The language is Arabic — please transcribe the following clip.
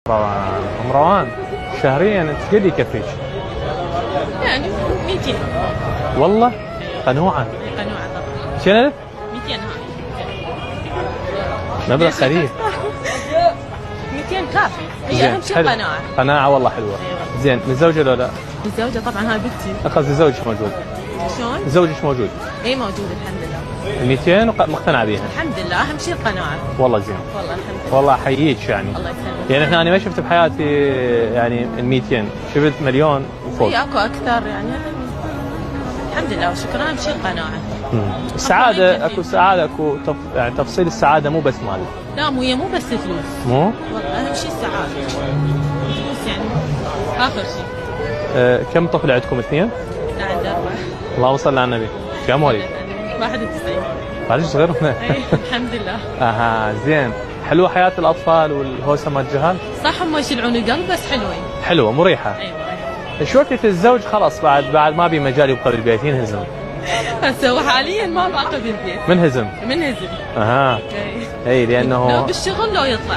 مروان شهريا انت قد يكفيك؟ يعني 200. والله قنوعة. قنوعة طبعا. شنو؟ 200 هاي. مبلغ خليل. 200 كافي. هي اهم شيء قناعة. قناعة والله حلوة. زين متزوجة لو لا؟ متزوجة طبعا، هاي بنتي. قصدي زوجك موجود. شلون؟ زوجك موجود. اي موجود الحمد لله. 200 مقتنع بيها. الحمد لله، اهم شيء القناعة. والله زين. والله الحمد لله. والله احييك يعني. الله يسلمك. يعني احنا انا ما شفت بحياتي يعني ال 200، شفت مليون وفوق. اي اكو اكثر يعني. الحمد لله وشكرا، اهم شيء القناعة. السعادة اكو سعادة اكو يعني تفصيل السعادة مو بس مال. لا مو بس الفلوس. مو؟ والله اهم شيء السعادة. الفلوس يعني اخر شيء. كم طفل عندكم؟ 2؟ لا عندي 4. اللهم صل على النبي. كم مواليد؟ 91. معلش صغيرنا. اي الحمد لله. اها زين. حلوة حياة الأطفال والهوسة مال الجهال؟ صح هم يشلعون القلب بس حلوين. حلوة مريحة. ايوه. شو وقت الزوج خلاص بعد ما بي مجال يبقى بالبيت ينهزم؟ هسه حاليا ما باقي بالبيت. منهزم. منهزم. اها. اي اي لأنه لو بالشغل لو يطلع.